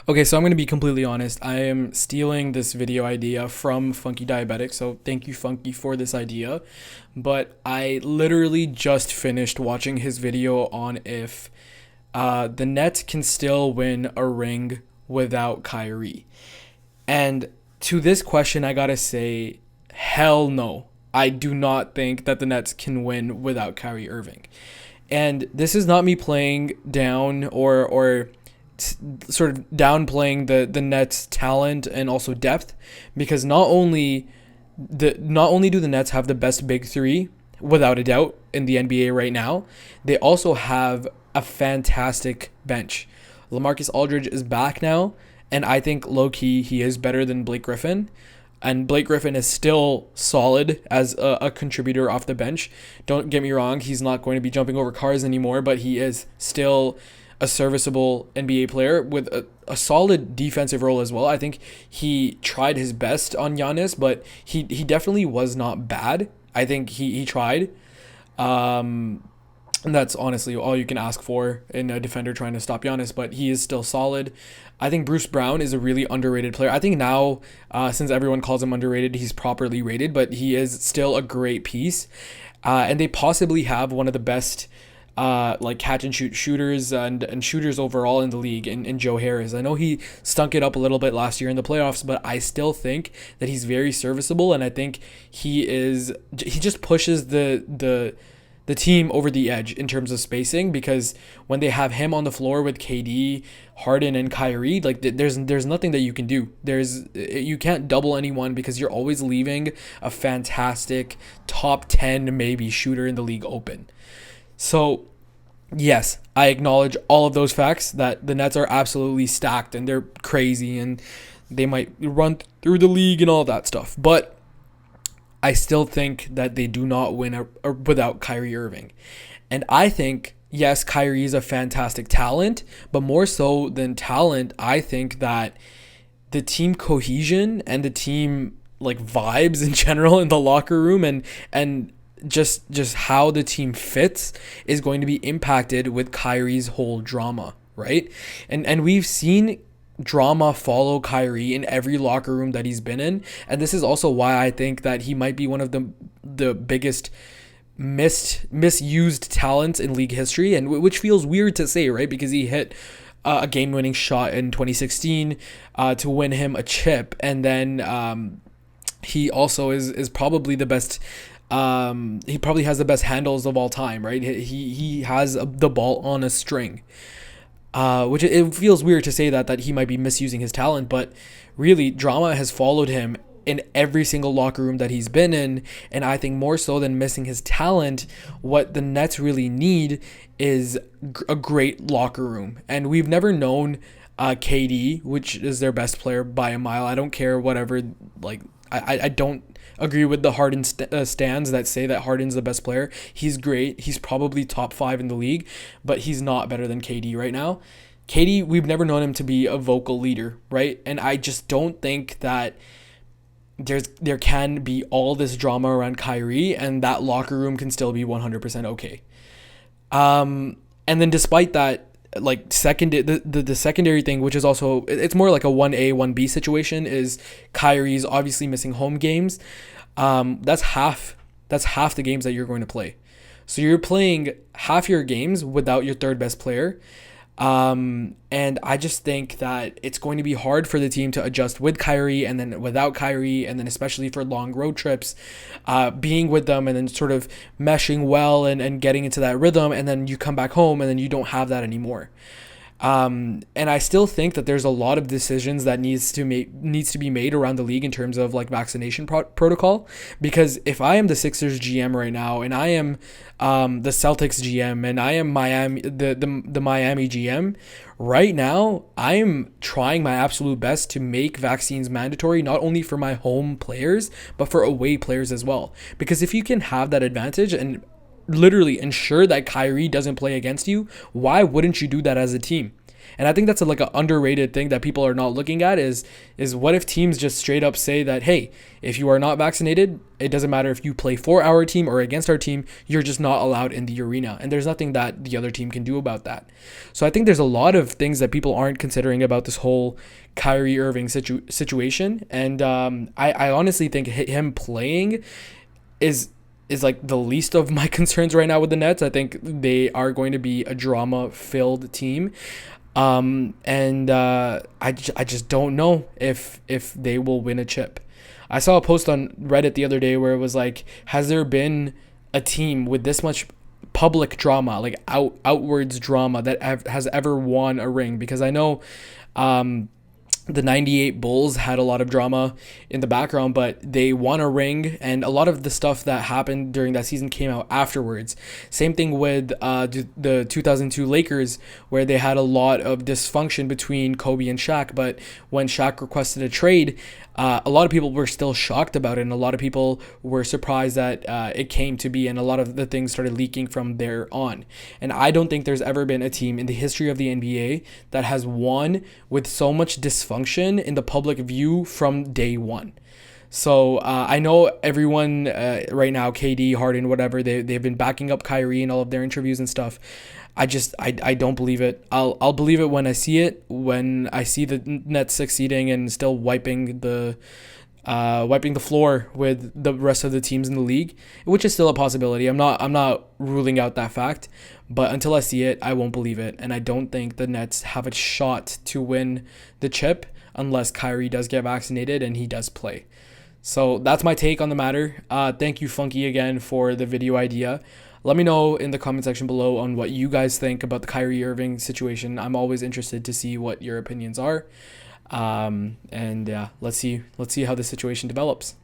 Okay, so I'm going to be completely honest. I am stealing this video idea from Funky Diabetic, so thank you, Funky, for this idea. But I literally just finished watching his video on if the Nets can still win a ring without Kyrie. And to this question, I gotta say, hell no. I do not think that the Nets can win without Kyrie Irving. And this is not me playing down or sort of downplaying the Nets' talent and also depth, because not only do the Nets have the best big three without a doubt in the NBA right now, they also have a fantastic bench. LaMarcus Aldridge is back now, and I think low key he is better than Blake Griffin. And Blake Griffin is still solid as a contributor off the bench. Don't get me wrong, he's not going to be jumping over cars anymore, but he is still a serviceable NBA player with a solid defensive role as well. I think he tried his best on Giannis, but he definitely was not bad. I think he tried. And that's honestly all you can ask for in a defender trying to stop Giannis, but he is still solid. I think Bruce Brown is a really underrated player. I think now, since everyone calls him underrated, he's properly rated, but he is still a great piece. And they possibly have one of the best like catch and shoot shooters and shooters overall in the league in Joe Harris. I know he stunk it up a little bit last year in the playoffs, but I still think that he's very serviceable, and I think he just pushes the team over the edge in terms of spacing, because when they have him on the floor with KD, Harden, and Kyrie, like there's nothing that you can do. You can't double anyone because you're always leaving a fantastic top 10 maybe shooter in the league open. So, yes, I acknowledge all of those facts that the Nets are absolutely stacked and they're crazy and they might run through the league and all that stuff. But I still think that they do not win without Kyrie Irving. And I think, yes, Kyrie is a fantastic talent, but more so than talent, I think that the team cohesion and the team like vibes in general in the locker room and just how the team fits is going to be impacted with Kyrie's whole drama, right? And we've seen drama follow Kyrie in every locker room that he's been in, and this is also why I think that he might be one of the biggest misused talents in league history, and which feels weird to say, right? Because he hit a game-winning shot in 2016 to win him a chip, and then he also is probably the best. He probably has the best handles of all time, right? He has the ball on a string, which it feels weird to say that he might be misusing his talent, but really drama has followed him in every single locker room that he's been in, and I think more so than missing his talent, what the Nets really need is a great locker room, and we've never known KD, which is their best player by a mile. I don't care whatever, like I don't agree with the Harden stands that say that Harden's the best player. He's great. He's probably top 5 in the league, but he's not better than KD right now. KD, we've never known him to be a vocal leader, right? And I just don't think that there can be all this drama around Kyrie and that locker room can still be 100% okay. And then despite that, like the secondary thing, which is also, it's more like a 1A 1B situation, is Kyrie's obviously missing home games. That's half the games that you're going to play, so you're playing half your games without your third best player. And I just think that it's going to be hard for the team to adjust with Kyrie and then without Kyrie, and then especially for long road trips, being with them and then sort of meshing well and getting into that rhythm, and then you come back home and then you don't have that anymore. And I still think that there's a lot of decisions that needs to be made around the league in terms of like vaccination protocol. Because if I am the Sixers GM right now, and I am the Celtics GM, and I am Miami the Miami GM right now, I'm trying my absolute best to make vaccines mandatory, not only for my home players but for away players as well. Because if you can have that advantage and literally ensure that Kyrie doesn't play against you, why wouldn't you do that as a team? And I think that's like an underrated thing that people are not looking at is what if teams just straight up say that, hey, if you are not vaccinated, it doesn't matter if you play for our team or against our team, you're just not allowed in the arena. And there's nothing that the other team can do about that. So I think there's a lot of things that people aren't considering about this whole Kyrie Irving situation. And I honestly think him playing is like the least of my concerns right now with the Nets. I think they are going to be a drama-filled team. I just don't know if they will win a chip. I saw a post on Reddit the other day where it was like, has there been a team with this much public drama, like outwards drama, that has ever won a ring? Because I know the 98 Bulls had a lot of drama in the background, but they won a ring, and a lot of the stuff that happened during that season came out afterwards. Same thing with the 2002 Lakers, where they had a lot of dysfunction between Kobe and Shaq, but when Shaq requested a trade, a lot of people were still shocked about it, and a lot of people were surprised that it came to be, and a lot of the things started leaking from there on. And I don't think there's ever been a team in the history of the NBA that has won with so much dysfunction in the public view from day one. So I know everyone right now, KD, Harden, whatever, they've been backing up Kyrie in all of their interviews and stuff. I don't believe it. I'll believe it when I see it. When I see the Nets succeeding and still wiping the floor with the rest of the teams in the league, which is still a possibility. I'm not ruling out that fact, but until I see it, I won't believe it. And I don't think the Nets have a shot to win the chip unless Kyrie does get vaccinated and he does play. So that's my take on the matter. Thank you, Funky, again for the video idea. Let me know in the comment section below on what you guys think about the Kyrie Irving situation. I'm always interested to see what your opinions are. And yeah, let's see how the situation develops.